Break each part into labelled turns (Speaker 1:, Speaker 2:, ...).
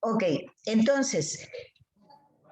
Speaker 1: Ok, entonces,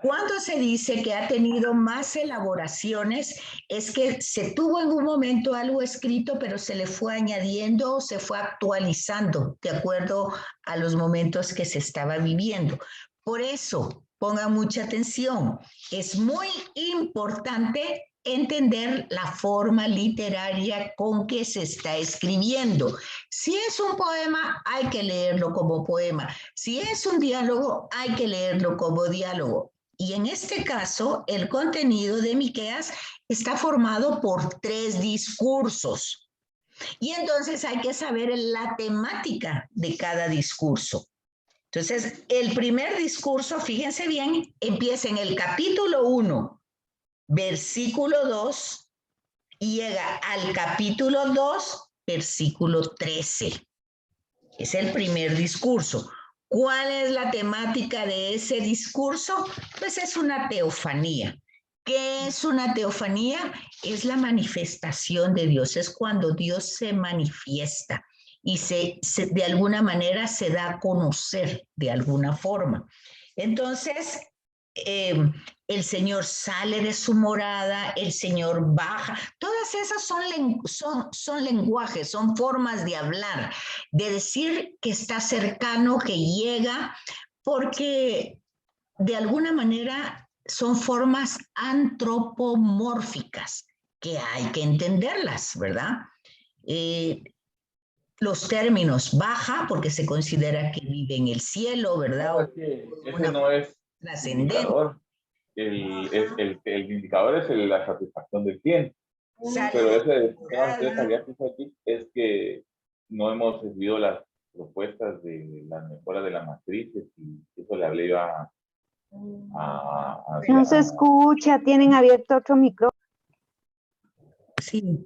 Speaker 1: cuando se dice que ha tenido más elaboraciones, es que se tuvo en un momento algo escrito, pero se le fue añadiendo o se fue actualizando de acuerdo a los momentos que se estaba viviendo. Por eso, pongan mucha atención, es muy importante entender la forma literaria con que se está escribiendo. Si es un poema, hay que leerlo como poema. Si es un diálogo, hay que leerlo como diálogo. Y en este caso, el contenido de Miqueas está formado por 3 discursos. Y entonces hay que saber la temática de cada discurso. Entonces, el primer discurso, fíjense bien, empieza en el capítulo 1, versículo 2, y llega al capítulo 2, versículo 13. Es el primer discurso. ¿Cuál es la temática de ese discurso? Pues es una teofanía. ¿Qué es una teofanía? Es la manifestación de Dios, es cuando Dios se manifiesta y de alguna manera se da a conocer de alguna forma. Entonces, el Señor sale de su morada, el Señor baja. Todas esas son lenguajes, son formas de hablar, de decir que está cercano, que llega, porque de alguna manera son formas antropomórficas que hay que entenderlas, ¿verdad? Los términos baja, porque se considera que vive en el cielo, ¿verdad?
Speaker 2: No, es que ese no es indicador. El indicador es la satisfacción del cliente. Pero ese es que no hemos recibido las propuestas de las mejoras de las matrices y eso le obliga
Speaker 3: no se escucha, tienen abierto otro micrófono.
Speaker 1: Sí.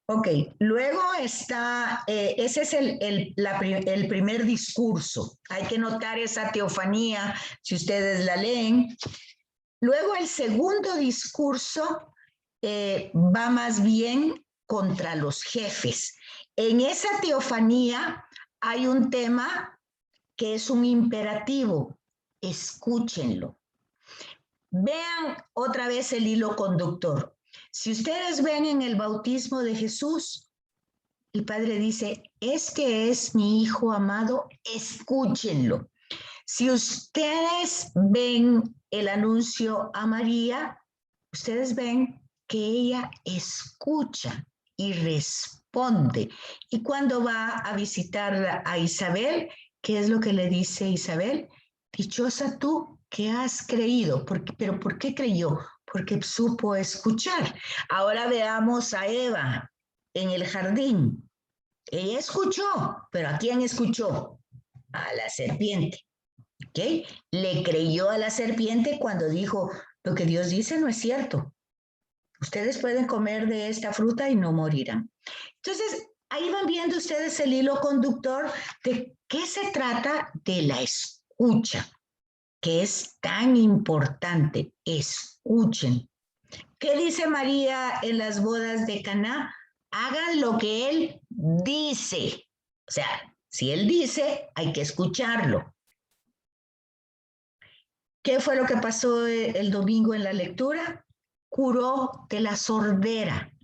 Speaker 1: Ok, luego está, ese es el primer discurso. Hay que notar esa teofanía si ustedes la leen. Luego el segundo discurso va más bien contra los jefes. En esa teofanía hay un tema que es un imperativo. Escúchenlo. Vean otra vez el hilo conductor. Si ustedes ven en el bautismo de Jesús, el Padre dice, este es mi Hijo amado, escúchenlo. Si ustedes ven el anuncio a María, ustedes ven que ella escucha y responde. Y cuando va a visitar a Isabel, ¿qué es lo que le dice Isabel? Dichosa tú que has creído. ¿Pero por qué creyó? Porque supo escuchar. Ahora veamos a Eva en el jardín. Ella escuchó, pero ¿a quién escuchó? A la serpiente. ¿Okay? Le creyó a la serpiente cuando dijo, lo que Dios dice no es cierto. Ustedes pueden comer de esta fruta y no morirán. Entonces, ahí van viendo ustedes el hilo conductor de qué se trata de la escucha, que es tan importante. Escuchen. ¿Qué dice María en las bodas de Caná? Hagan lo que él dice. O sea, si él dice, hay que escucharlo. ¿Qué fue lo que pasó el domingo en la lectura? Curó de la sordera,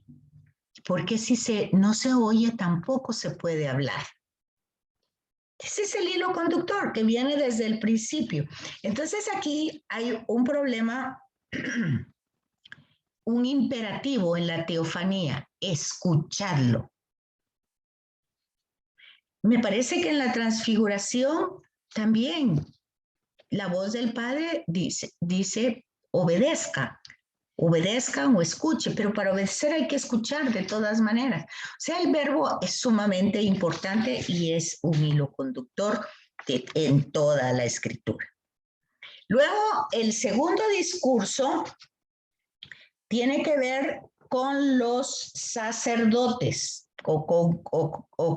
Speaker 1: porque si no se oye, tampoco se puede hablar. Ese es el hilo conductor que viene desde el principio. Entonces aquí hay un problema, un imperativo en la teofanía, escucharlo. Me parece que en la transfiguración también la voz del Padre dice obedezcan o escuche, pero para obedecer hay que escuchar de todas maneras. O sea, el verbo es sumamente importante y es un hilo conductor en toda la escritura. Luego, el segundo discurso tiene que ver con los sacerdotes o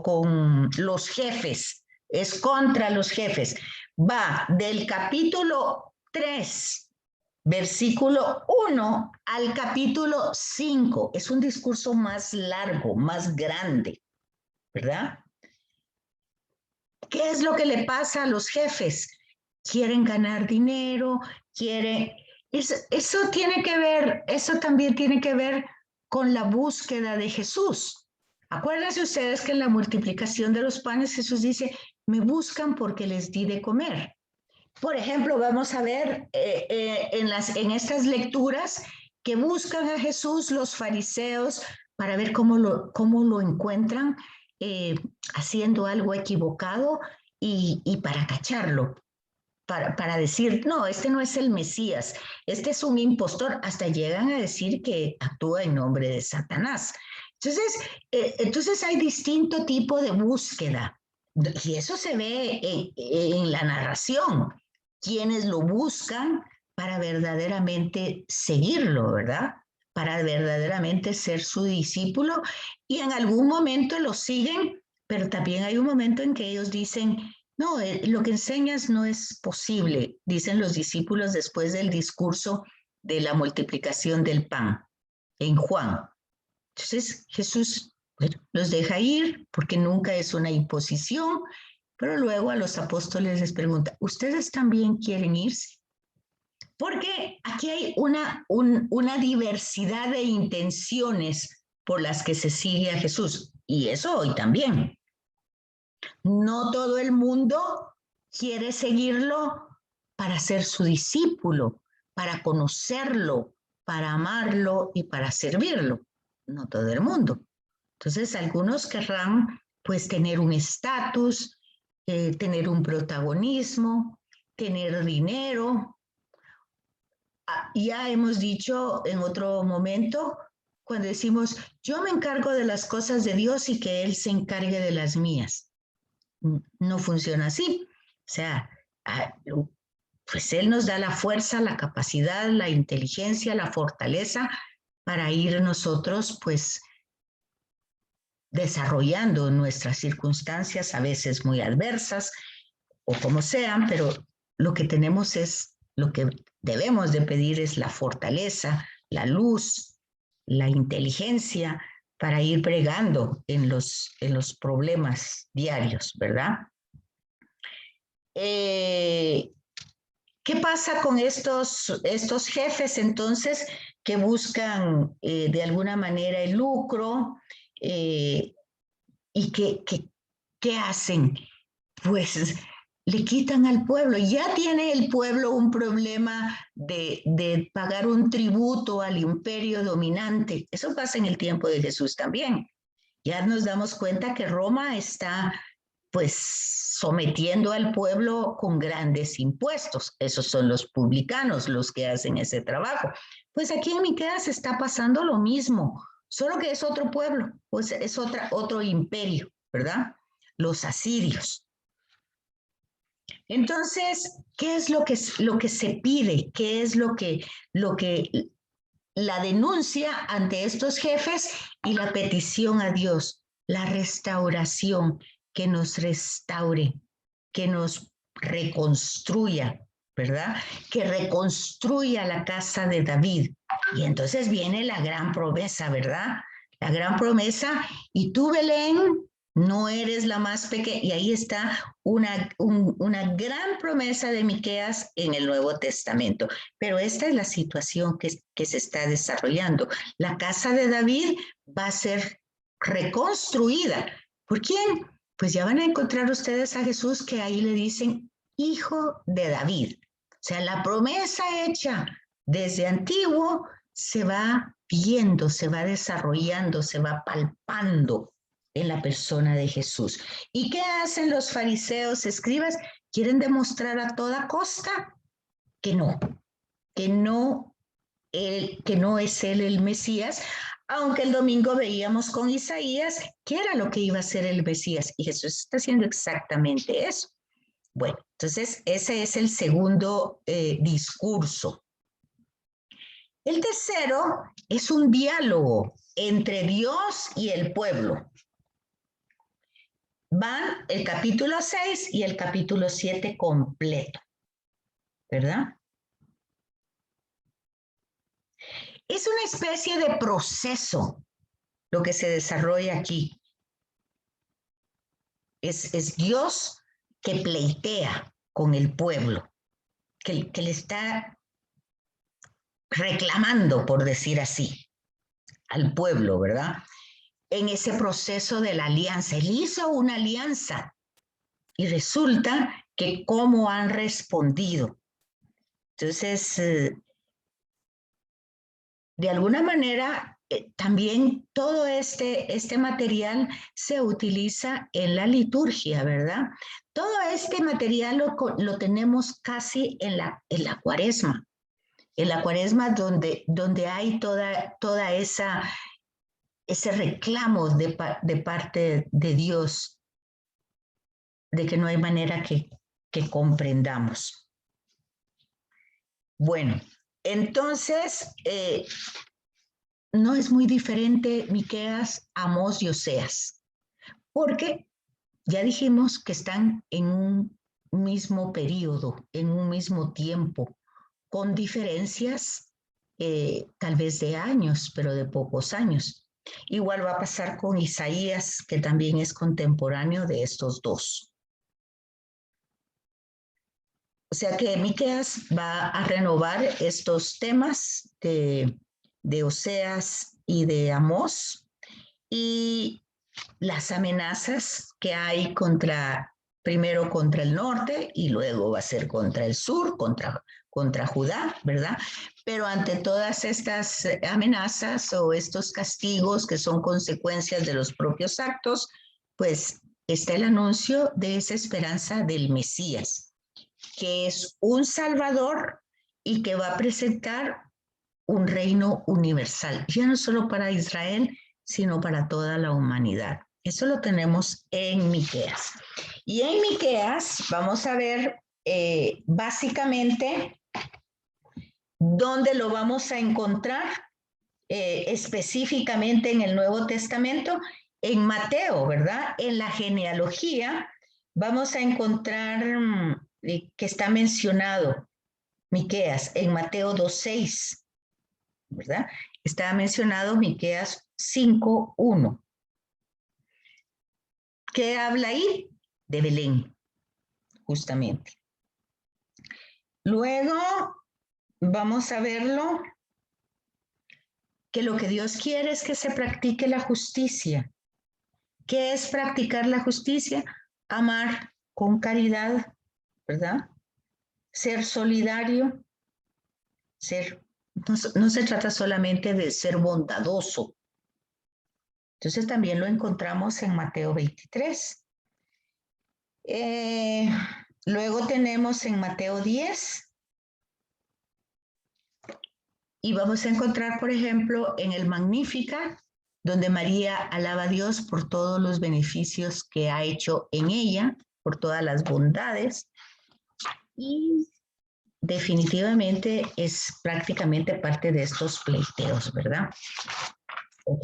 Speaker 1: con los jefes, es contra los jefes. Va del capítulo 3, versículo 1 al capítulo 5. Es un discurso más largo, más grande, ¿verdad? ¿Qué es lo que le pasa a los jefes? quieren ganar dinero, eso tiene que ver, eso también tiene que ver con la búsqueda de Jesús. Acuérdense ustedes que en la multiplicación de los panes Jesús dice, me buscan porque les di de comer. Por ejemplo, vamos a ver en estas lecturas que buscan a Jesús los fariseos para ver cómo lo encuentran haciendo algo equivocado y para cacharlo, para decir, no, este no es el Mesías, este es un impostor, hasta llegan a decir que actúa en nombre de Satanás. Entonces hay distinto tipo de búsqueda y eso se ve en la narración. Quienes lo buscan para verdaderamente seguirlo, ¿verdad? Para verdaderamente ser su discípulo y en algún momento lo siguen, pero también hay un momento en que ellos dicen, no, lo que enseñas no es posible, dicen los discípulos después del discurso de la multiplicación del pan en Juan. Entonces Jesús los deja ir porque nunca es una imposición, pero luego a los apóstoles les pregunta, ¿ustedes también quieren irse? Porque aquí hay una diversidad de intenciones por las que se sigue a Jesús, y eso hoy también. No todo el mundo quiere seguirlo para ser su discípulo, para conocerlo, para amarlo y para servirlo. No todo el mundo. Entonces, algunos querrán pues tener un estatus, tener un protagonismo, tener dinero. Ya hemos dicho en otro momento, cuando decimos, yo me encargo de las cosas de Dios y que Él se encargue de las mías. No funciona así. O sea, pues Él nos da la fuerza, la capacidad, la inteligencia, la fortaleza para ir nosotros, pues, desarrollando nuestras circunstancias, a veces muy adversas o como sean, pero lo que tenemos es, lo que debemos de pedir es la fortaleza, la luz, la inteligencia para ir bregando en los problemas diarios, ¿verdad? ¿Qué pasa con estos jefes entonces que buscan de alguna manera el lucro y qué hacen? Pues le quitan al pueblo. Ya tiene el pueblo un problema de pagar un tributo al imperio dominante. Eso pasa en el tiempo de Jesús también. Ya nos damos cuenta que Roma está pues sometiendo al pueblo con grandes impuestos. Esos son los publicanos los que hacen ese trabajo. Pues aquí en Miqueas está pasando lo mismo, solo que es otro pueblo, pues es otro imperio, ¿verdad? Los asirios. Entonces, ¿qué es lo que se pide? ¿Qué es lo que la denuncia ante estos jefes y la petición a Dios? La restauración, que nos restaure, que nos reconstruya, ¿verdad? Que reconstruya la casa de David. Y entonces viene la gran promesa, ¿verdad? La gran promesa, y tú, Belén, no eres la más pequeña. Y ahí está una gran promesa de Miqueas en el Nuevo Testamento. Pero esta es la situación que se está desarrollando. La casa de David va a ser reconstruida. ¿Por quién? Pues ya van a encontrar ustedes a Jesús que ahí le dicen hijo de David. O sea, la promesa hecha desde antiguo se va viendo, se va desarrollando, se va palpando en la persona de Jesús. ¿Y qué hacen los fariseos, escribas? Quieren demostrar a toda costa que no es él el Mesías, aunque el domingo veíamos con Isaías qué era lo que iba a ser el Mesías, y Jesús está haciendo exactamente eso. Bueno, entonces ese es el segundo discurso. El tercero es un diálogo entre Dios y el pueblo. Van el capítulo 6 y el capítulo 7 completo, ¿verdad? Es una especie de proceso lo que se desarrolla aquí. Es Dios que pleitea con el pueblo. que le está reclamando, por decir así, al pueblo, ¿verdad? En ese proceso de la alianza. Él hizo una alianza y resulta que cómo han respondido. Entonces, de alguna manera, también todo este material se utiliza en la liturgia, ¿verdad? Todo este material lo tenemos casi en la Cuaresma. En la Cuaresma donde hay toda ese reclamo de parte de Dios, de que no hay manera que comprendamos. Bueno, entonces, no es muy diferente Miqueas, Amós y Oseas, porque ya dijimos que están en un mismo periodo, en un mismo tiempo, con diferencias tal vez de años, pero de pocos años. Igual va a pasar con Isaías, que también es contemporáneo de estos dos. O sea que Miqueas va a renovar estos temas de Oseas y de Amós y las amenazas que hay primero contra el norte y luego va a ser contra el sur, contra Judá, ¿verdad? Pero ante todas estas amenazas o estos castigos que son consecuencias de los propios actos, pues está el anuncio de esa esperanza del Mesías, que es un Salvador y que va a presentar un reino universal, ya no solo para Israel, sino para toda la humanidad. Eso lo tenemos en Miqueas. Y en Miqueas vamos a ver básicamente dónde lo vamos a encontrar específicamente en el Nuevo Testamento, en Mateo, ¿verdad? En la genealogía vamos a encontrar que está mencionado Miqueas en Mateo 2:6, ¿verdad? Está mencionado Miqueas 5:1. ¿Qué habla ahí? De Belén, justamente. Luego vamos a verlo, que lo que Dios quiere es que se practique la justicia. ¿Qué es practicar la justicia? Amar con caridad, ¿verdad? Ser solidario, no se trata solamente de ser bondadoso. Entonces también lo encontramos en Mateo 23. Luego tenemos en Mateo 10. Y vamos a encontrar, por ejemplo, en el Magnífica, donde María alaba a Dios por todos los beneficios que ha hecho en ella, por todas las bondades. Y definitivamente es prácticamente parte de estos pleiteos, ¿verdad? Ok.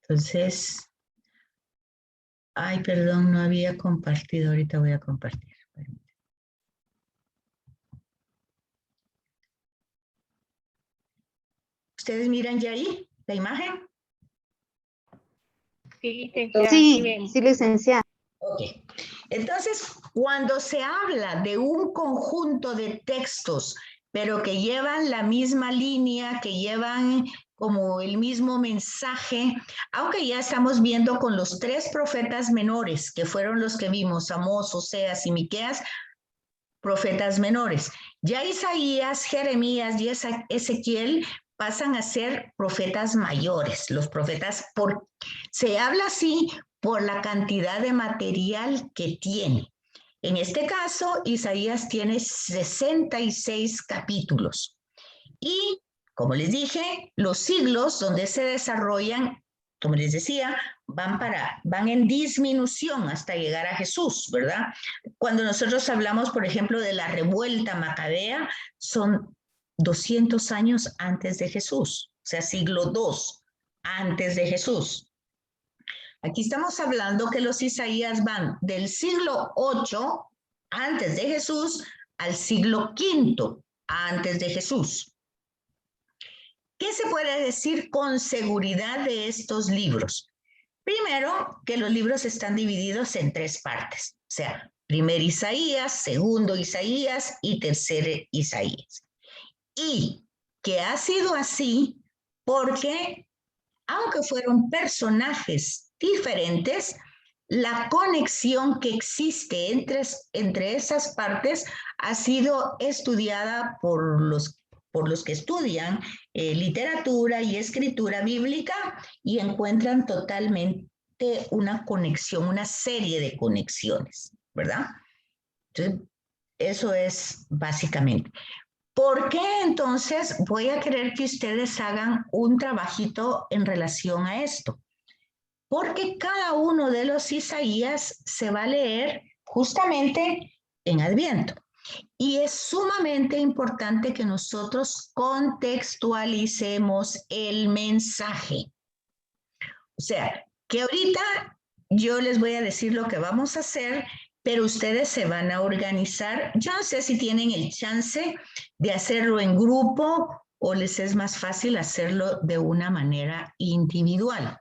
Speaker 1: Entonces, ay, perdón, no había compartido, ahorita voy a compartir. ¿Ustedes miran ya ahí la imagen?
Speaker 3: Sí, licenciada.
Speaker 1: Ok. Entonces, cuando se habla de un conjunto de textos, pero que llevan la misma línea, que llevan como el mismo mensaje, aunque ya estamos viendo con los 3 profetas menores, que fueron los que vimos, Amós, Oseas y Miqueas, profetas menores. Ya Isaías, Jeremías y Ezequiel pasan a ser profetas mayores. Los profetas, se habla así por la cantidad de material que tiene. En este caso, Isaías tiene 66 capítulos. Y, como les dije, los siglos donde se desarrollan, como les decía, van en disminución hasta llegar a Jesús, ¿verdad? Cuando nosotros hablamos, por ejemplo, de la revuelta macabea, son 200 años antes de Jesús, o sea, siglo II antes de Jesús. Aquí estamos hablando que los Isaías van del siglo VIII antes de Jesús al siglo V antes de Jesús. ¿Qué se puede decir con seguridad de estos libros? Primero, que los libros están divididos en 3 partes. O sea, primer Isaías, segundo Isaías y tercer Isaías. Y que ha sido así porque, aunque fueron personajes diferentes, la conexión que existe entre esas partes ha sido estudiada por los que estudian literatura y escritura bíblica y encuentran totalmente una conexión, una serie de conexiones, ¿verdad? Entonces, eso es básicamente. ¿Por qué entonces voy a querer que ustedes hagan un trabajito en relación a esto? Porque cada uno de los Isaías se va a leer justamente en Adviento. Y es sumamente importante que nosotros contextualicemos el mensaje. O sea, que ahorita yo les voy a decir lo que vamos a hacer, pero ustedes se van a organizar. Yo no sé si tienen el chance de hacerlo en grupo o les es más fácil hacerlo de una manera individual.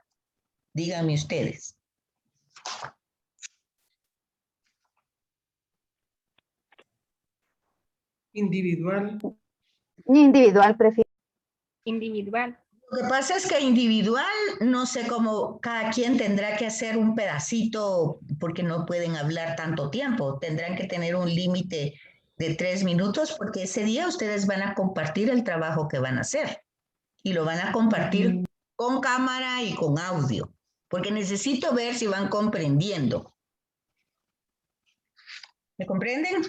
Speaker 1: Díganme ustedes.
Speaker 4: Individual.
Speaker 3: Individual, prefiero.
Speaker 5: Individual.
Speaker 1: Lo que pasa es que individual, no sé cómo cada quien tendrá que hacer un pedacito porque no pueden hablar tanto tiempo. Tendrán que tener un límite de 3 minutos porque ese día ustedes van a compartir el trabajo que van a hacer y lo van a compartir con cámara y con audio porque necesito ver si van comprendiendo. ¿Me comprenden?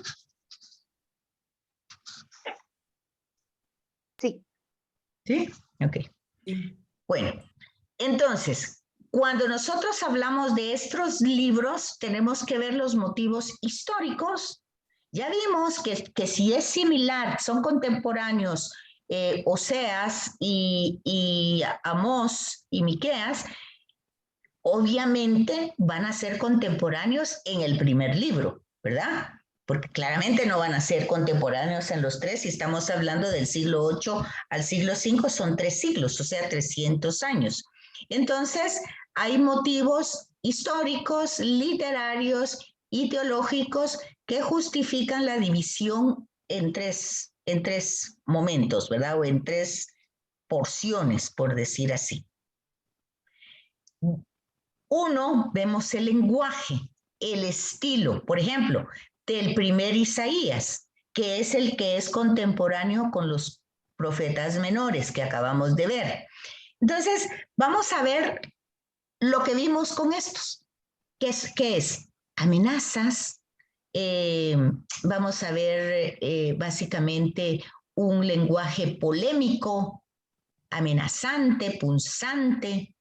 Speaker 3: Sí.
Speaker 1: ¿Sí? Ok. Bueno, entonces, cuando nosotros hablamos de estos libros, tenemos que ver los motivos históricos. Ya vimos que si es similar, son contemporáneos, Oseas y Amós y Miqueas, obviamente van a ser contemporáneos en el primer libro, ¿verdad? Porque claramente no van a ser contemporáneos en los tres, si estamos hablando del siglo VIII al siglo V, son 3 siglos, o sea, 300 años. Entonces, hay motivos históricos, literarios y teológicos que justifican la división en tres momentos, ¿verdad? O en 3 porciones, por decir así. Uno, vemos el lenguaje, el estilo, por ejemplo, del primer Isaías, que es el que es contemporáneo con los profetas menores que acabamos de ver. Entonces, vamos a ver lo que vimos con estos. ¿Qué es? Amenazas. Vamos a ver básicamente un lenguaje polémico, amenazante, punzante.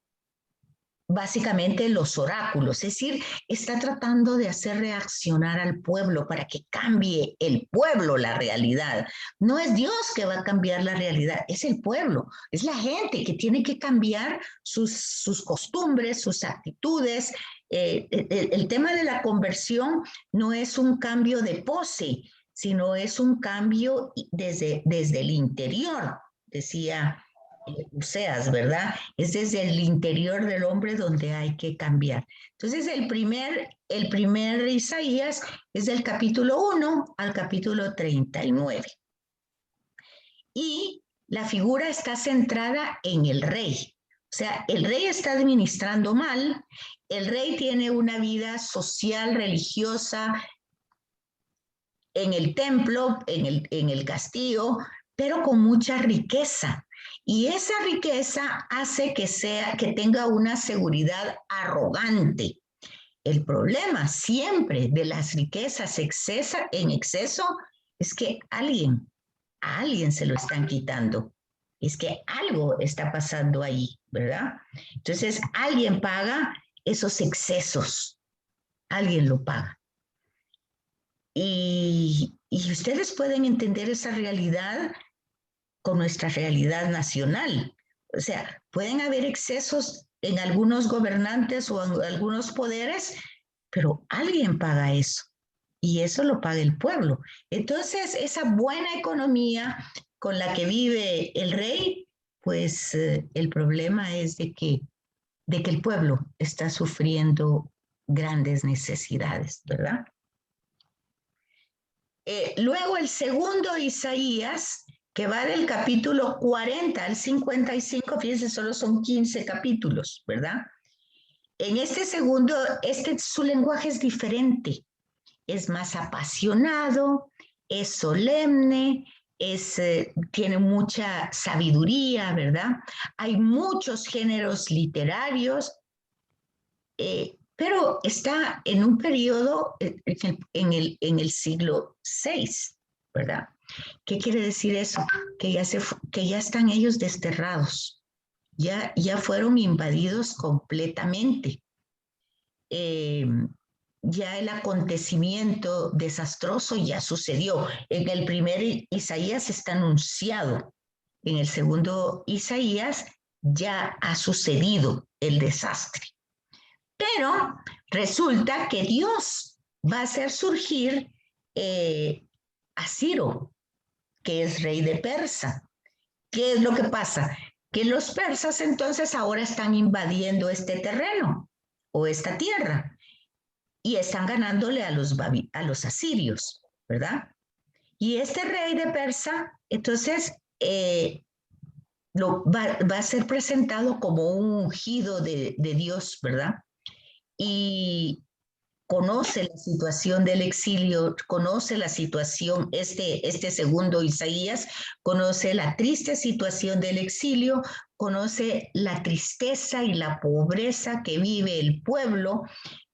Speaker 1: Básicamente los oráculos, es decir, está tratando de hacer reaccionar al pueblo para que cambie el pueblo la realidad. No es Dios que va a cambiar la realidad, es el pueblo, es la gente que tiene que cambiar sus costumbres, sus actitudes. El tema de la conversión no es un cambio de pose, sino es un cambio desde el interior, decía Oseas, ¿verdad? Es desde el interior del hombre donde hay que cambiar. Entonces, el primer Isaías es del capítulo 1 al capítulo 39. Y la figura está centrada en el rey. O sea, el rey está administrando mal, el rey tiene una vida social, religiosa, en el templo, en el castillo, pero con mucha riqueza. Y esa riqueza hace que tenga una seguridad arrogante. El problema siempre de las riquezas en exceso es que a alguien se lo están quitando. Es que algo está pasando ahí, ¿verdad? Entonces, alguien paga esos excesos. Alguien lo paga. Y ustedes pueden entender esa realidad con nuestra realidad nacional. O sea, pueden haber excesos en algunos gobernantes o en algunos poderes, pero alguien paga eso y eso lo paga el pueblo. Entonces, esa buena economía con la que vive el rey, pues el problema es de que el pueblo está sufriendo grandes necesidades, ¿verdad? Luego el segundo Isaías, que va del capítulo 40 al 55, fíjense, solo son 15 capítulos, ¿verdad? En este segundo, su lenguaje es diferente, es más apasionado, es solemne, tiene mucha sabiduría, ¿verdad? Hay muchos géneros literarios, pero está en un periodo en el siglo VI, ¿verdad? ¿Qué quiere decir eso? Que ya están ellos desterrados, ya fueron invadidos completamente. Ya el acontecimiento desastroso ya sucedió. En el primer Isaías está anunciado. En el segundo Isaías ya ha sucedido el desastre. Pero resulta que Dios va a hacer surgir a Ciro, que es rey de Persa. ¿Qué es lo que pasa? Que los persas entonces ahora están invadiendo este terreno o esta tierra y están ganándole a los asirios, ¿verdad? Y este rey de Persa, entonces, va a ser presentado como un ungido de Dios, ¿verdad? Y conoce la situación del exilio, conoce la situación, este segundo Isaías, conoce la triste situación del exilio, conoce la tristeza y la pobreza que vive el pueblo,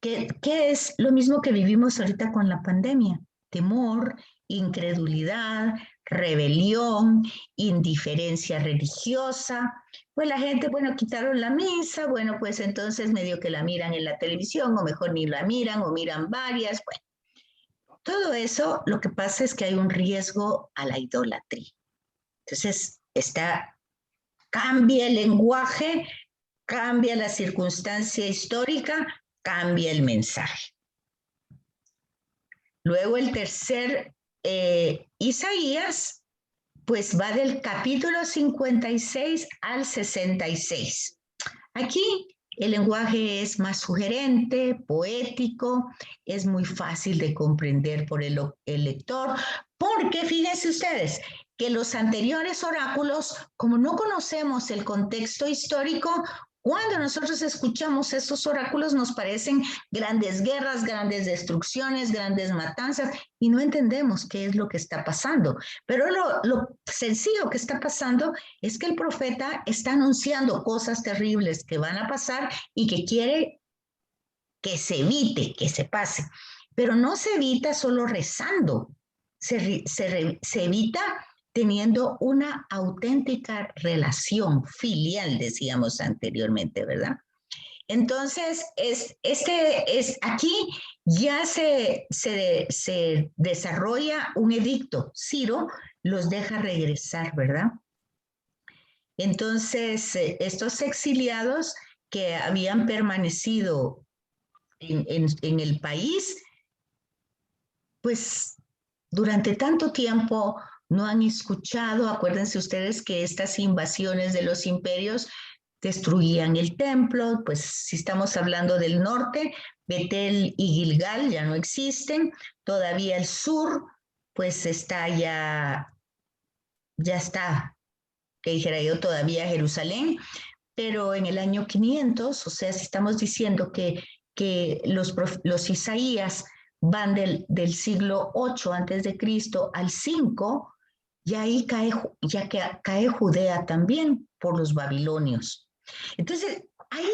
Speaker 1: que es lo mismo que vivimos ahorita con la pandemia: temor, incredulidad, rebelión, indiferencia religiosa. Pues la gente, bueno, quitaron la misa, bueno, pues entonces medio que la miran en la televisión, o mejor ni la miran, o miran varias. Bueno, todo eso, lo que pasa es que hay un riesgo a la idolatría. Entonces, cambia el lenguaje, cambia la circunstancia histórica, cambia el mensaje. Luego el tercer Isaías, pues va del capítulo 56 al 66. Aquí el lenguaje es más sugerente, poético, es muy fácil de comprender por el lector, porque fíjense ustedes que los anteriores oráculos, como no conocemos el contexto histórico, cuando nosotros escuchamos estos oráculos nos parecen grandes guerras, grandes destrucciones, grandes matanzas, y no entendemos qué es lo que está pasando. Pero lo sencillo que está pasando es que el profeta está anunciando cosas terribles que van a pasar y que quiere que se evite, que se pase. Pero no se evita solo rezando, se evita teniendo una auténtica relación filial, decíamos anteriormente, ¿verdad? Entonces, aquí ya se desarrolla un edicto. Ciro los deja regresar, ¿verdad? Entonces, estos exiliados que habían permanecido en el país, pues durante tanto tiempo no han escuchado. Acuérdense ustedes que estas invasiones de los imperios destruían el templo. Pues si estamos hablando del norte, Betel y Gilgal ya no existen. Todavía el sur, pues está ya está, que dijera yo, todavía Jerusalén. Pero en el año 500, o sea, si estamos diciendo que los Isaías van del siglo 8 antes de Cristo al 5, y ahí cae Judea también por los babilonios. Entonces, ahí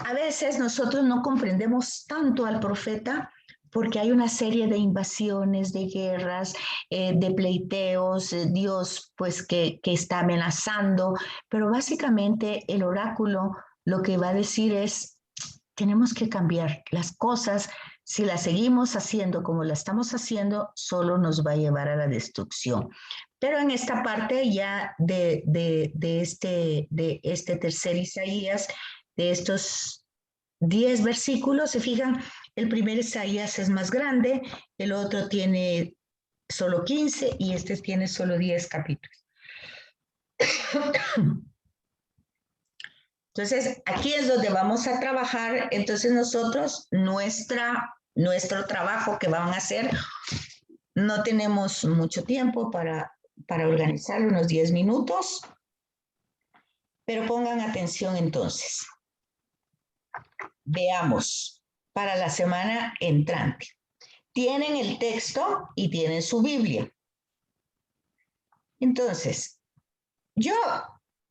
Speaker 1: a veces nosotros no comprendemos tanto al profeta porque hay una serie de invasiones, de guerras, de pleiteos, Dios pues que está amenazando, pero básicamente el oráculo lo que va a decir es: tenemos que cambiar las cosas. Si las seguimos haciendo como la estamos haciendo, solo nos va a llevar a la destrucción. Pero en esta parte ya de este tercer Isaías, de estos 10 versículos, se fijan, el primer Isaías es más grande, el otro tiene solo 15 y este tiene solo 10 capítulos. Entonces, aquí es donde vamos a trabajar. Entonces, nosotros, nuestro trabajo que van a hacer no tenemos mucho tiempo para organizar unos 10 minutos, pero pongan atención entonces. Veamos para la semana entrante. Tienen el texto y tienen su Biblia. Entonces, yo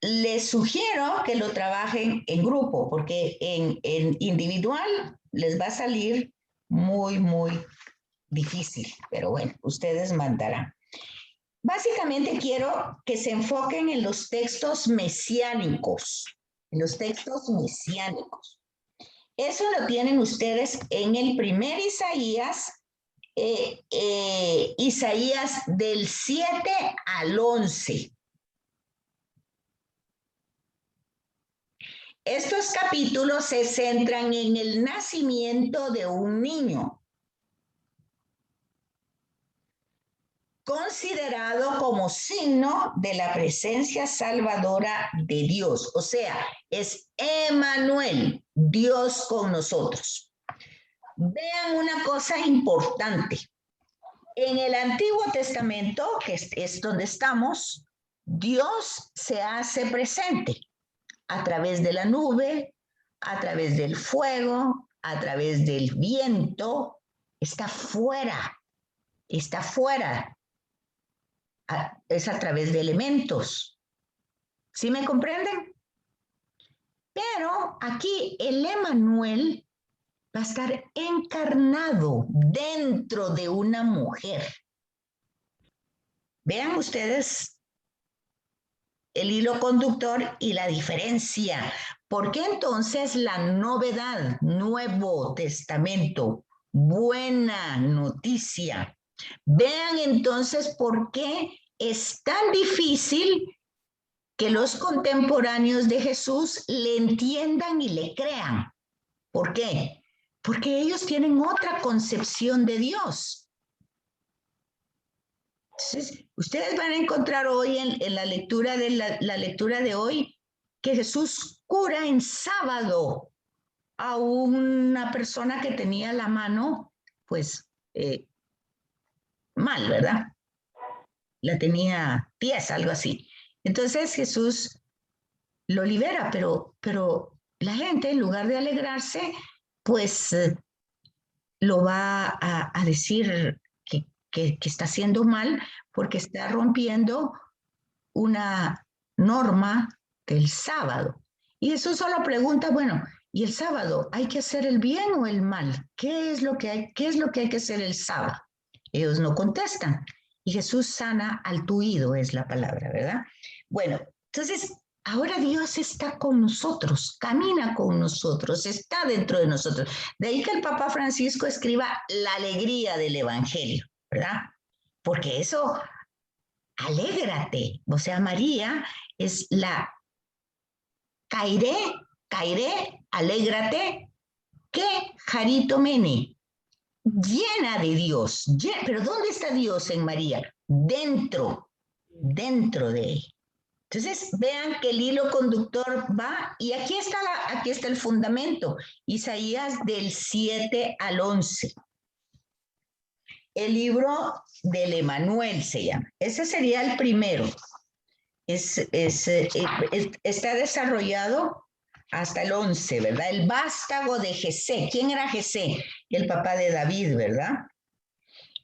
Speaker 1: les sugiero que lo trabajen en grupo, porque en individual les va a salir muy, muy difícil. Pero bueno, ustedes mandarán. Básicamente quiero que se enfoquen en los textos mesiánicos. En los textos mesiánicos. Eso lo tienen ustedes en el primer Isaías, Isaías del 7 al 11. Estos capítulos se centran en el nacimiento de un niño, considerado como signo de la presencia salvadora de Dios. O sea, es Emmanuel, Dios con nosotros. Vean una cosa importante. En el Antiguo Testamento, que es donde estamos, Dios se hace presente a través de la nube, a través del fuego, a través del viento. Está fuera, está fuera. Es a través de elementos. ¿Sí me comprenden? Pero aquí el Emmanuel va a estar encarnado dentro de una mujer. Vean ustedes el hilo conductor y la diferencia. ¿Por qué entonces la novedad? Nuevo Testamento, buena noticia. Vean entonces por qué es tan difícil que los contemporáneos de Jesús le entiendan y le crean. ¿Por qué? Porque ellos tienen otra concepción de Dios. Entonces, ustedes van a encontrar hoy en la lectura de la lectura de hoy que Jesús cura en sábado a una persona que tenía la mano, pues, mal, ¿verdad? La tenía tiesa, algo así. Entonces Jesús lo libera, pero la gente, en lugar de alegrarse, pues lo va a decir que está haciendo mal porque está rompiendo una norma del sábado. Y Jesús solo pregunta, bueno, ¿y el sábado hay que hacer el bien o el mal? ¿Qué es lo que hay que hacer el sábado? Ellos no contestan. Y Jesús sana al tuido, es la palabra, ¿verdad? Bueno, entonces, ahora Dios está con nosotros, camina con nosotros, está dentro de nosotros. De ahí que el Papa Francisco escriba la alegría del Evangelio, ¿verdad? Porque eso, alégrate. O sea, María es la cairé, alégrate, que Jarito Mene. Llena de Dios. Pero ¿dónde está Dios en María? Dentro de él. Entonces, vean que el hilo conductor va, y aquí está el fundamento. Isaías del 7 al 11. El libro del Emmanuel se llama. Ese sería el primero. Está desarrollado hasta el 11, ¿verdad? El vástago de Jesé. ¿Quién era Jesé? El papá de David, ¿verdad?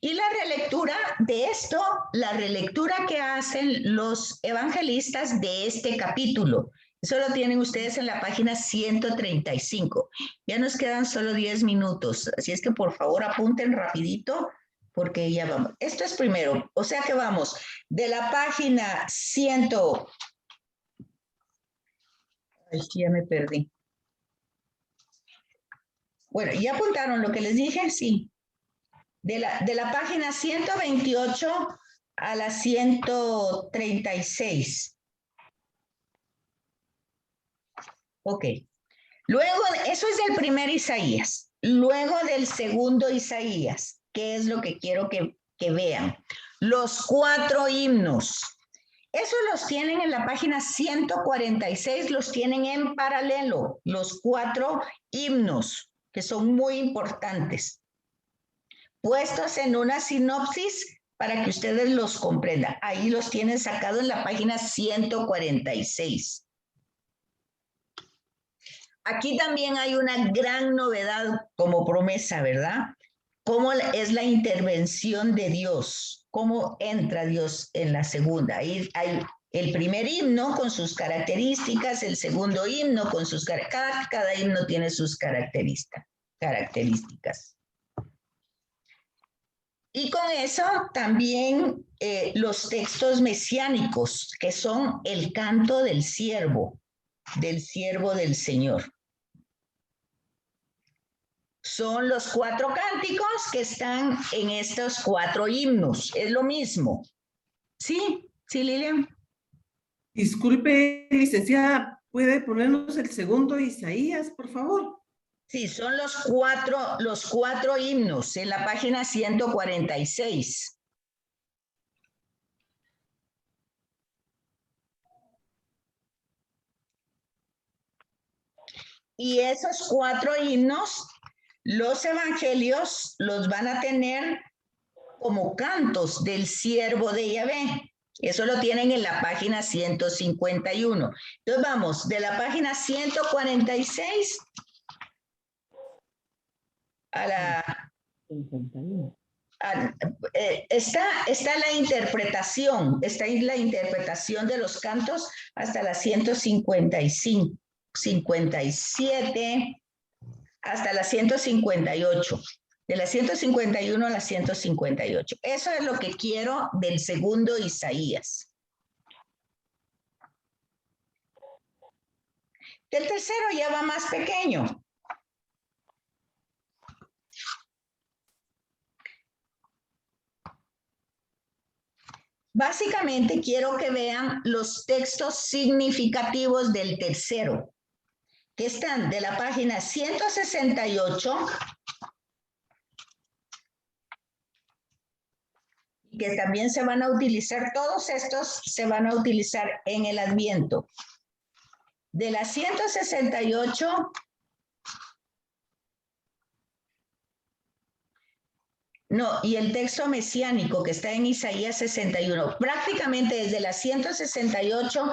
Speaker 1: Y la relectura de esto, la relectura que hacen los evangelistas de este capítulo. Eso lo tienen ustedes en la página 135. Ya nos quedan solo 10 minutos, así es que por favor apunten rapidito porque ya vamos. Esto es primero, o sea que vamos de la página 100. Ay, ya me perdí. Bueno, ¿ya apuntaron lo que les dije? Sí. De la página 128 a la 136. Ok. Luego, eso es del primer Isaías. Luego del segundo Isaías, ¿qué es lo que quiero que vean? Los 4 himnos. Esos los tienen en la página 146, los tienen en paralelo, los 4 himnos, que son muy importantes. puestos en una sinopsis para que ustedes los comprendan. Ahí los tienen sacados en la página 146. Aquí también hay una gran novedad como promesa, ¿verdad? ¿Cómo es la intervención de Dios? ¿Cómo entra Dios en la segunda? Ahí hay el primer himno con sus características, el segundo himno con sus características. Cada himno tiene sus características. Y con eso también los textos mesiánicos, que son el canto del siervo del Señor. Son los 4 cánticos que están en estos 4 himnos. Es lo mismo. ¿Sí? ¿Sí, Lilian?
Speaker 4: Disculpe, licenciada, ¿puede ponernos el segundo Isaías, por favor?
Speaker 1: Sí, son los cuatro himnos en la página 146. Y esos 4 himnos, los evangelios los van a tener como cantos del siervo de Yahvé. Eso lo tienen en la página 151. Entonces vamos, de la página 146 a la... 51. Está la interpretación, está ahí la interpretación de los cantos hasta la 155, 57, hasta la 158. De la 151 a la 158. Eso es lo que quiero del segundo Isaías. Del tercero ya va más pequeño. Básicamente quiero que vean los textos significativos del tercero, que están de la página 168 y que también se van a utilizar, todos estos se van a utilizar en el Adviento. De la 168 no, y el texto mesiánico que está en Isaías 61, prácticamente desde la 168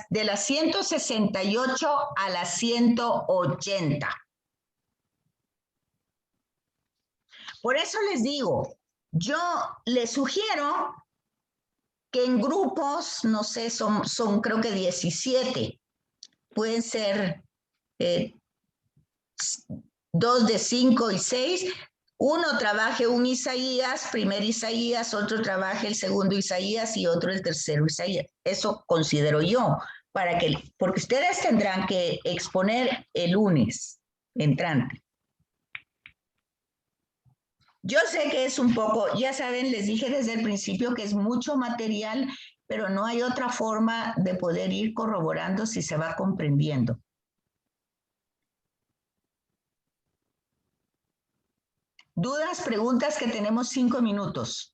Speaker 1: de las 168 a las 180. Por eso les digo, yo les sugiero que en grupos, no sé, son creo que 17, pueden ser 2 de 5 y 6, uno trabaje un Isaías, primer Isaías, otro trabaje el segundo Isaías y otro el tercero Isaías. Eso considero yo, porque ustedes tendrán que exponer el lunes entrante. Yo sé que es un poco, ya saben, les dije desde el principio que es mucho material, pero no hay otra forma de poder ir corroborando si se va comprendiendo. Dudas, preguntas, que tenemos 5 minutos.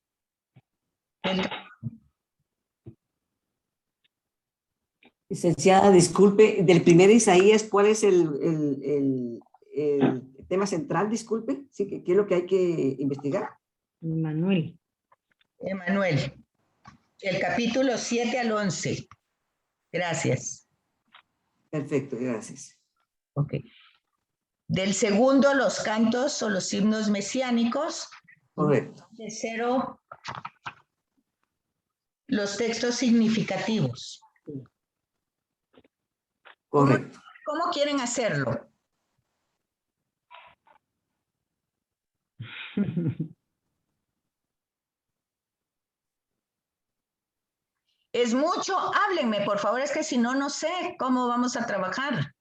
Speaker 6: Licenciada, disculpe, del primer Isaías, ¿cuál es el tema central? Disculpe, ¿sí? ¿Qué es lo que hay que investigar?
Speaker 1: Emanuel, el capítulo 7 al 11. Gracias.
Speaker 6: Perfecto, gracias.
Speaker 1: Ok. Del segundo, los cantos o los himnos mesiánicos.
Speaker 6: Correcto.
Speaker 1: Tercero, los textos significativos.
Speaker 6: Correcto.
Speaker 1: ¿Cómo quieren hacerlo? Es mucho, háblenme, por favor, es que si no, no sé cómo vamos a trabajar.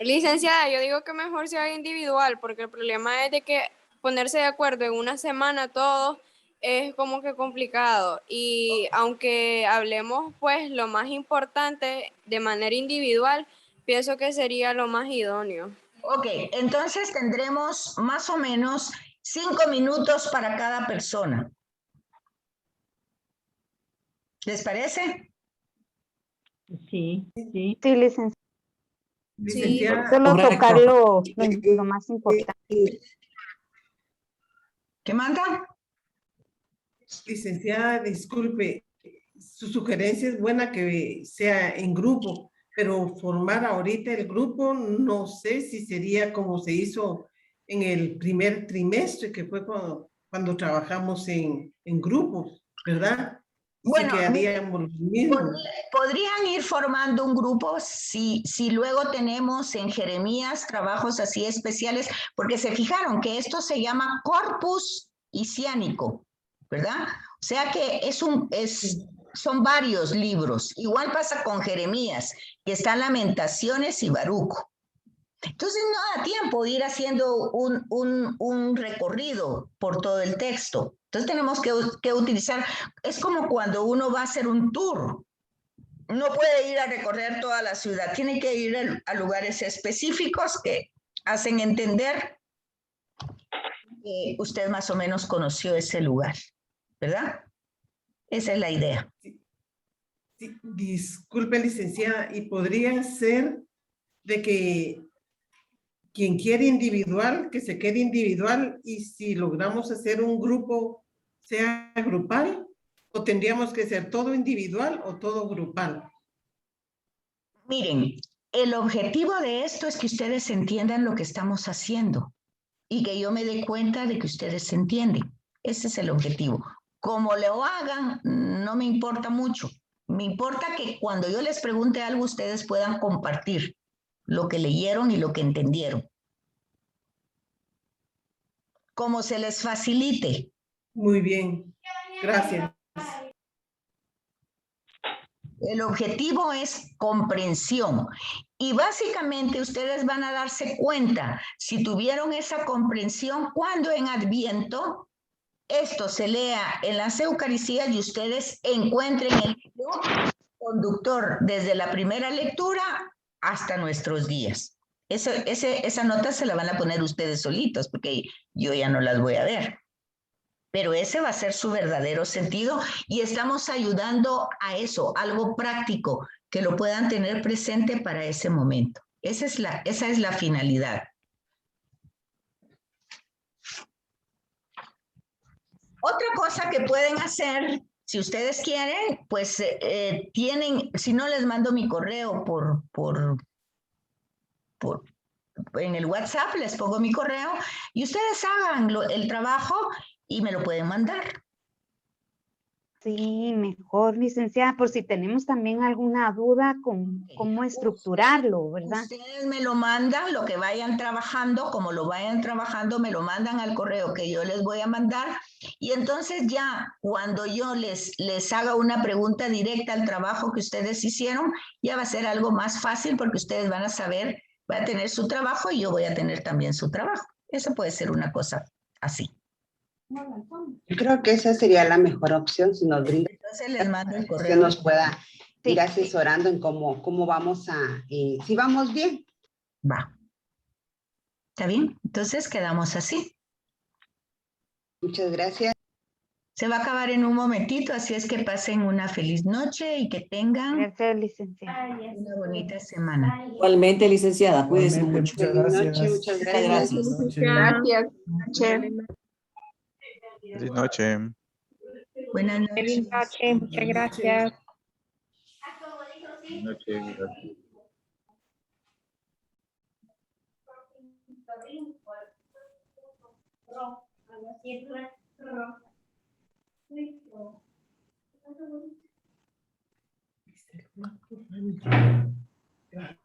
Speaker 5: Licenciada, yo digo que mejor sea individual, porque el problema es de que ponerse de acuerdo en una semana todos es como que complicado. Y aunque hablemos pues lo más importante de manera individual, pienso que sería lo más idóneo.
Speaker 1: Ok, entonces tendremos más o menos 5 minutos para cada persona. ¿Les parece?
Speaker 3: Sí, sí. Sí, licenciada.
Speaker 4: Licenciada,
Speaker 3: Solo
Speaker 6: Correcto.
Speaker 3: tocar lo más importante.
Speaker 1: ¿Qué manda?
Speaker 4: Licenciada, disculpe, su sugerencia es buena que sea en grupo, pero formar ahorita el grupo no sé si sería como se hizo en el primer trimestre, que fue cuando trabajamos en grupos, ¿verdad?
Speaker 1: Bueno,
Speaker 4: sí quedaríamos lo mismo.
Speaker 1: Podrían ir formando un grupo si luego tenemos en Jeremías trabajos así especiales, porque se fijaron que esto se llama corpus isiánico, ¿verdad? O sea que son varios libros. Igual pasa con Jeremías, que están Lamentaciones y Baruch. Entonces no da tiempo de ir haciendo un recorrido por todo el texto. Entonces tenemos que utilizar, es como cuando uno va a hacer un tour. No puede ir a recorrer toda la ciudad, tiene que ir a lugares específicos que hacen entender que usted más o menos conoció ese lugar, ¿verdad? Esa es la idea.
Speaker 4: Sí, disculpe, licenciada, y podría ser de que quien quiere individual, que se quede individual, y si logramos hacer un grupo, sea grupal, o tendríamos que ser todo individual o todo grupal.
Speaker 1: Miren, el objetivo de esto es que ustedes entiendan lo que estamos haciendo y que yo me dé cuenta de que ustedes entienden. Ese es el objetivo. Como lo hagan, no me importa mucho. Me importa que cuando yo les pregunte algo, ustedes puedan compartir lo que leyeron y lo que entendieron. Como se les facilite.
Speaker 4: Muy bien, gracias.
Speaker 1: El objetivo es comprensión. Y básicamente ustedes van a darse cuenta si tuvieron esa comprensión cuando en Adviento esto se lea en las Eucaristías y ustedes encuentren el hilo conductor desde la primera lectura hasta nuestros días. Esa nota se la van a poner ustedes solitos porque yo ya no las voy a ver. Pero ese va a ser su verdadero sentido y estamos ayudando a eso, algo práctico, que lo puedan tener presente para ese momento. Esa es la finalidad. Otra cosa que pueden hacer, si ustedes quieren, pues tienen, si no les mando mi correo en el WhatsApp, les pongo mi correo y ustedes hagan el trabajo y me lo pueden mandar.
Speaker 3: Sí, mejor, licenciada, por si tenemos también alguna duda con cómo estructurarlo, ¿verdad?
Speaker 1: Ustedes me lo mandan, lo que vayan trabajando, como lo vayan trabajando, me lo mandan al correo que yo les voy a mandar. Y entonces ya, cuando yo les haga una pregunta directa al trabajo que ustedes hicieron, ya va a ser algo más fácil porque ustedes van a saber, va a tener su trabajo y yo voy a tener también su trabajo. Eso puede ser una cosa así.
Speaker 7: Yo creo que esa sería la mejor opción si nos brinda.
Speaker 1: Entonces les mando el correo.
Speaker 7: Que nos pueda ir asesorando en cómo vamos si vamos bien.
Speaker 1: Va. ¿Está bien? Entonces quedamos así.
Speaker 7: Muchas gracias.
Speaker 1: Se va a acabar en un momentito, así es que pasen una feliz noche y que tengan
Speaker 3: Gracias, licenciada.
Speaker 1: una bonita semana.
Speaker 6: Igualmente, licenciada, cuídese mucho.
Speaker 7: Feliz noche, muchas gracias.
Speaker 3: Gracias.
Speaker 8: Feliz noche.
Speaker 1: Buenas noches.
Speaker 5: Feliz noche, muchas gracias.
Speaker 2: Buenas noches, gracias.
Speaker 4: Gracias.